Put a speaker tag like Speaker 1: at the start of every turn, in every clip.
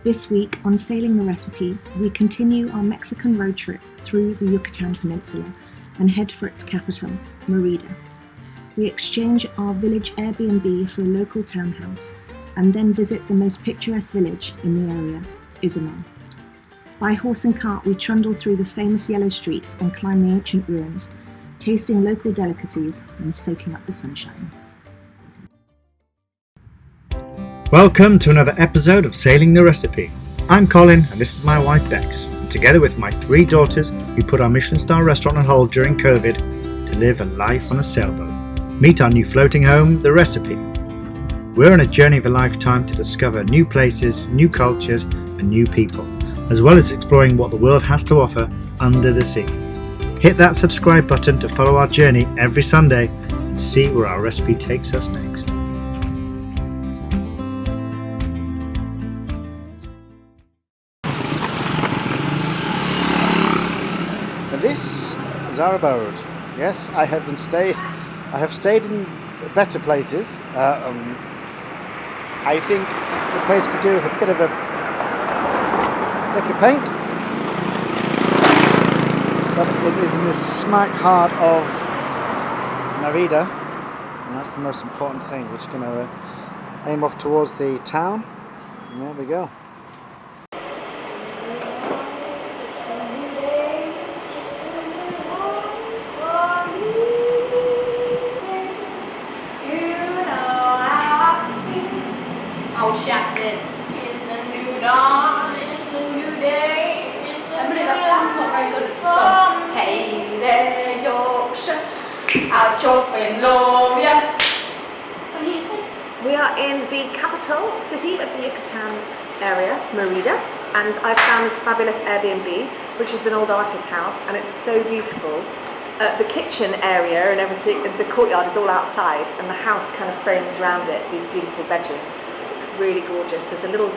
Speaker 1: This week on Sailing the Recipe, we continue our Mexican road trip through the Yucatan Peninsula and head for its capital, Merida. We exchange our village Airbnb for a local townhouse and then visit the most picturesque village in the area, Izamal. By horse and cart, we trundle through the famous yellow streets and climb the ancient ruins, tasting local delicacies and soaking up the sunshine.
Speaker 2: Welcome to another episode of Sailing the Recipe. I'm Colin and this is my wife Bex. And together with my 3 daughters, we put our Michelin star restaurant on hold during COVID to live a life on a sailboat. Meet our new floating home, The Recipe. We're on a journey of a lifetime to discover new places, new cultures and new people, as well as exploring what the world has to offer under the sea. Hit that subscribe button to follow our journey every Sunday and see where our recipe takes us next.
Speaker 3: This is our abode. Yes, I have stayed in better places. I think the place could do with a bit of a lick of paint, but it is in the smack heart of Merida, and that's the most important thing. We're just going to aim off towards the town, and there we go.
Speaker 4: Shattered. It's a new dawn, it's a new day. Emily, that song's not very good. It's the song. Hey there, Yorkshire, out your Finlovia. What do you think?
Speaker 1: We are in the capital city of the Yucatan area, Merida, and I've found this fabulous Airbnb, which is an old artist's house, and it's so beautiful. The kitchen area and everything, the courtyard is all outside, and the house kind of frames around it, these beautiful bedrooms. Really gorgeous. There's a little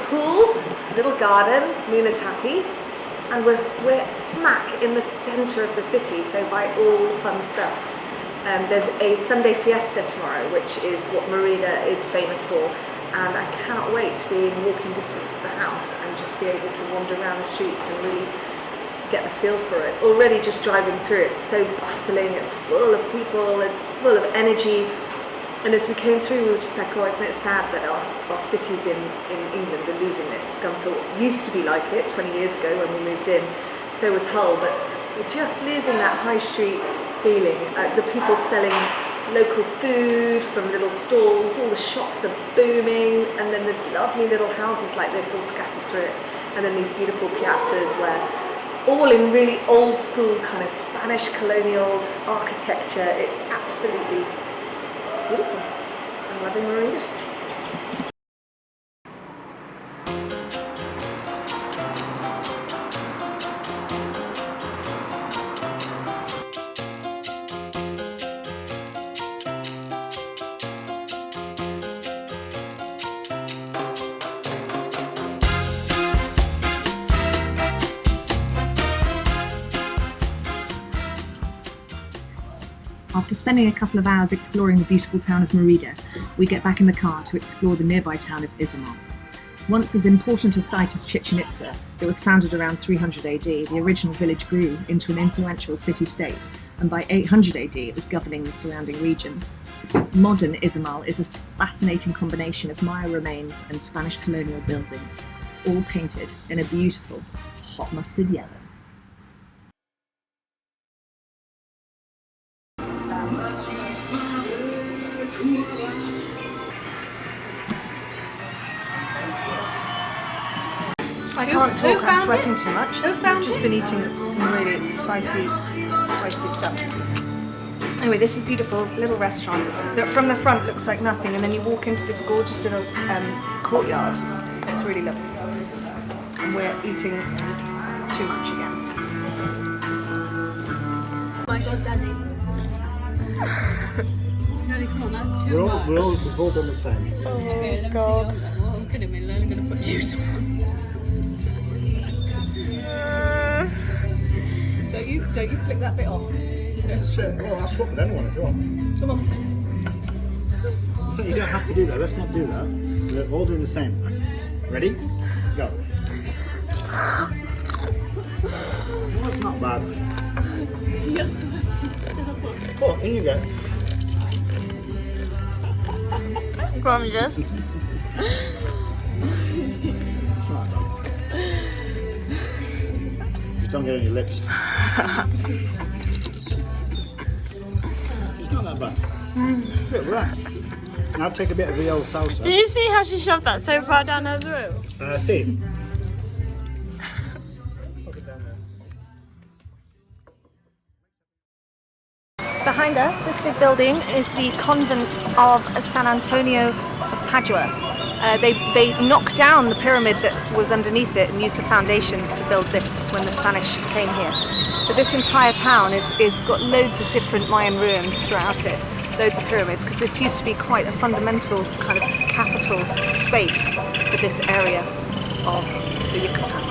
Speaker 1: pool, little garden. Muna's happy, and we're smack in the centre of the city, so buy all the fun stuff. There's a Sunday fiesta tomorrow, which is what Merida is famous for, and I cannot wait to be in walking distance of the house and just be able to wander around the streets and really get the feel for it. Already just driving through, it's so bustling, it's full of people, it's full of energy. And as we came through, we were just like, oh, isn't it sad that our cities in England are losing this? Scunthorpe used to be like it 20 years ago when we moved in, so was Hull, but we're just losing that high street feeling. The people selling local food from little stalls, all the shops are booming, and then there's lovely little houses like this all scattered through it, and then these beautiful piazzas where all in really old school kind of Spanish colonial architecture. It's absolutely beautiful. I'm loving Merida. After spending a couple of hours exploring the beautiful town of Merida, we get back in the car to explore the nearby town of Izamal. Once as important a site as Chichen Itza, it was founded around 300 AD, the original village grew into an influential city-state, and by 800 AD it was governing the surrounding regions. Modern Izamal is a fascinating combination of Maya remains and Spanish colonial buildings, all painted in a beautiful hot mustard yellow. I can't talk, I'm sweating too much. I've just been eating some really spicy stuff. Anyway, this is beautiful little restaurant that from the front looks like nothing, and then you walk into this gorgeous little courtyard. It's really lovely. And we're eating too much again.
Speaker 4: Oh my god, Daddy. Daddy, come on, that's too much.
Speaker 3: We've all done the same.
Speaker 4: Oh okay, let God. Me see your, well, I'm kidding, we're only going to put juice on. Don't you flick that bit off?
Speaker 3: Well, I'll swap with anyone if you want.
Speaker 4: Come on.
Speaker 3: You don't have to do that. Let's not do that. We're all doing the same.
Speaker 2: Ready? Go. Oh, it's not bad. Oh, in you go.
Speaker 4: From just.
Speaker 2: It's not bad. Just don't get it on your lips. It's not that bad. It's a bit rough. Now take a bit of the old salsa.
Speaker 4: Did you see how she shoved that so far down her throat?
Speaker 2: See.
Speaker 1: Behind us, this big building is the convent of San Antonio of Padua. They knocked down the pyramid that was underneath it and used the foundations to build this when the Spanish came here. But this entire town is got loads of different Mayan ruins throughout it, loads of pyramids, because this used to be quite a fundamental kind of capital space for this area of the Yucatan.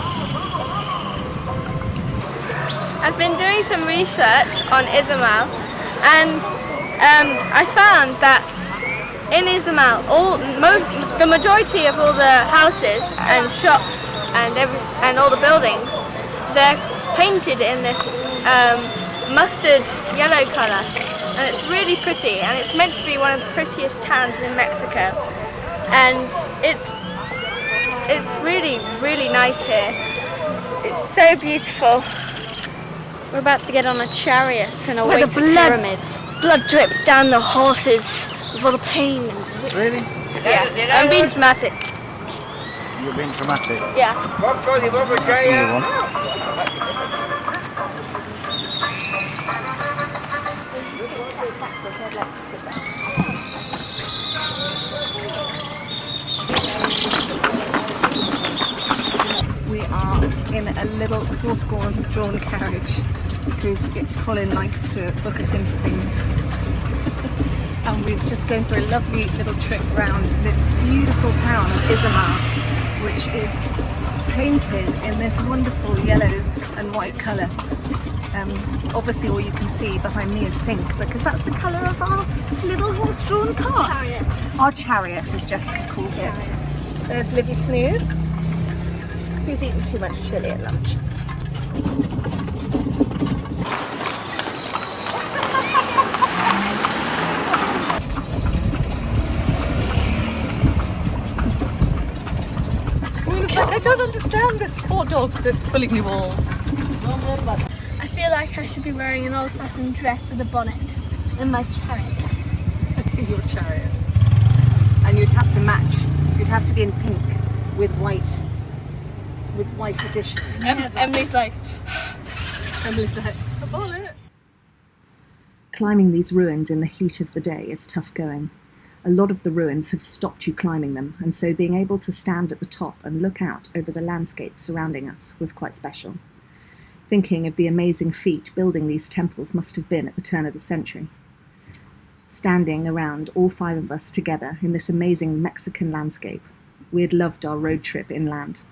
Speaker 4: I've been doing some research on Izamal, and I found that in Izamal, the majority of all the houses and shops and all the buildings, they're painted in this mustard yellow colour, and it's really pretty, and it's meant to be one of the prettiest towns in Mexico, and it's really, really nice here. It's so beautiful. We're about to get on a chariot and away to the pyramid. Blood drips down the horses with all the pain.
Speaker 3: Really?
Speaker 4: Yeah, I'm being dramatic.
Speaker 3: You're being dramatic.
Speaker 4: Yeah.
Speaker 3: That's a new one.
Speaker 1: We are in a little horse-drawn carriage because Colin likes to book us into things. And we're just going for a lovely little trip around this beautiful town of Izamal, which is painted in this wonderful yellow and white colour. Obviously all you can see behind me is pink because that's the colour of our little horse-drawn cart.
Speaker 4: Chariot.
Speaker 1: Our chariot, as Jessica calls it. There's Livy Snoo, who's eaten too much chilli at lunch. I don't understand this poor dog that's pulling you all.
Speaker 4: I feel like I should be wearing an old-fashioned dress with a bonnet in my chariot.
Speaker 1: Your chariot. And you'd have to match. You'd have to be in pink with white additions.
Speaker 4: Emily's like,
Speaker 1: a bullet.
Speaker 5: Climbing these ruins in the heat of the day is tough going. A lot of the ruins have stopped you climbing them, and so being able to stand at the top and look out over the landscape surrounding us was quite special. Thinking of the amazing feat building these temples must have been at the turn of the century. Standing around, all 5 of us together in this amazing Mexican landscape, we had loved our road trip inland.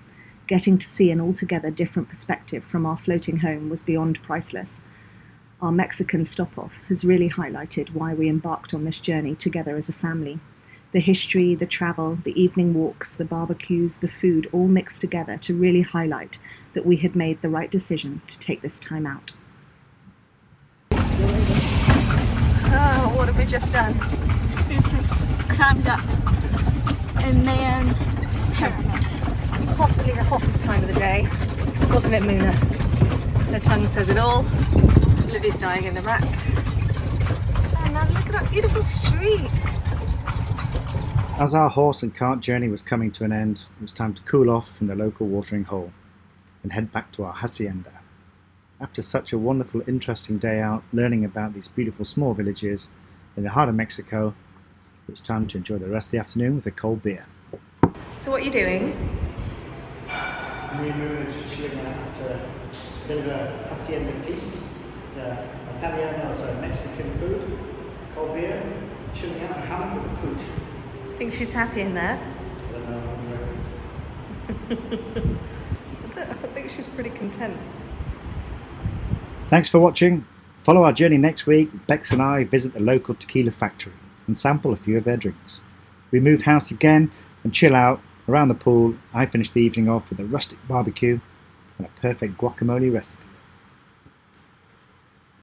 Speaker 5: Getting to see an altogether different perspective from our floating home was beyond priceless. Our Mexican stop-off has really highlighted why we embarked on this journey together as a family. The history, the travel, the evening walks, the barbecues, the food, all mixed together to really highlight that we had made the right decision to take this time out.
Speaker 1: Oh, what have we just done?
Speaker 4: we've just climbed up a Mayan pyramid.
Speaker 1: Possibly the hottest time of the day, wasn't it, Muna? Her tongue says it all. Livy's dying in the back. And now look at that beautiful street.
Speaker 2: As our horse and cart journey was coming to an end, it was time to cool off in the local watering hole and head back to our hacienda. After such a wonderful, interesting day out learning about these beautiful small villages in the heart of Mexico, it was time to enjoy the rest of the afternoon with a cold beer.
Speaker 1: So what are you doing?
Speaker 3: Me and Merida are just chilling out after a bit of a hacienda feast. Mexican food, cold beer, chilling out in a hammock with a pooch.
Speaker 1: Do you think she's happy in there?
Speaker 3: I don't know, what do you reckon?
Speaker 1: I think she's pretty content.
Speaker 2: Thanks for watching. Follow our journey next week. Bex and I visit the local tequila factory and sample a few of their drinks. We move house again and chill out Around the pool, I finished the evening off with a rustic barbecue and a perfect guacamole recipe.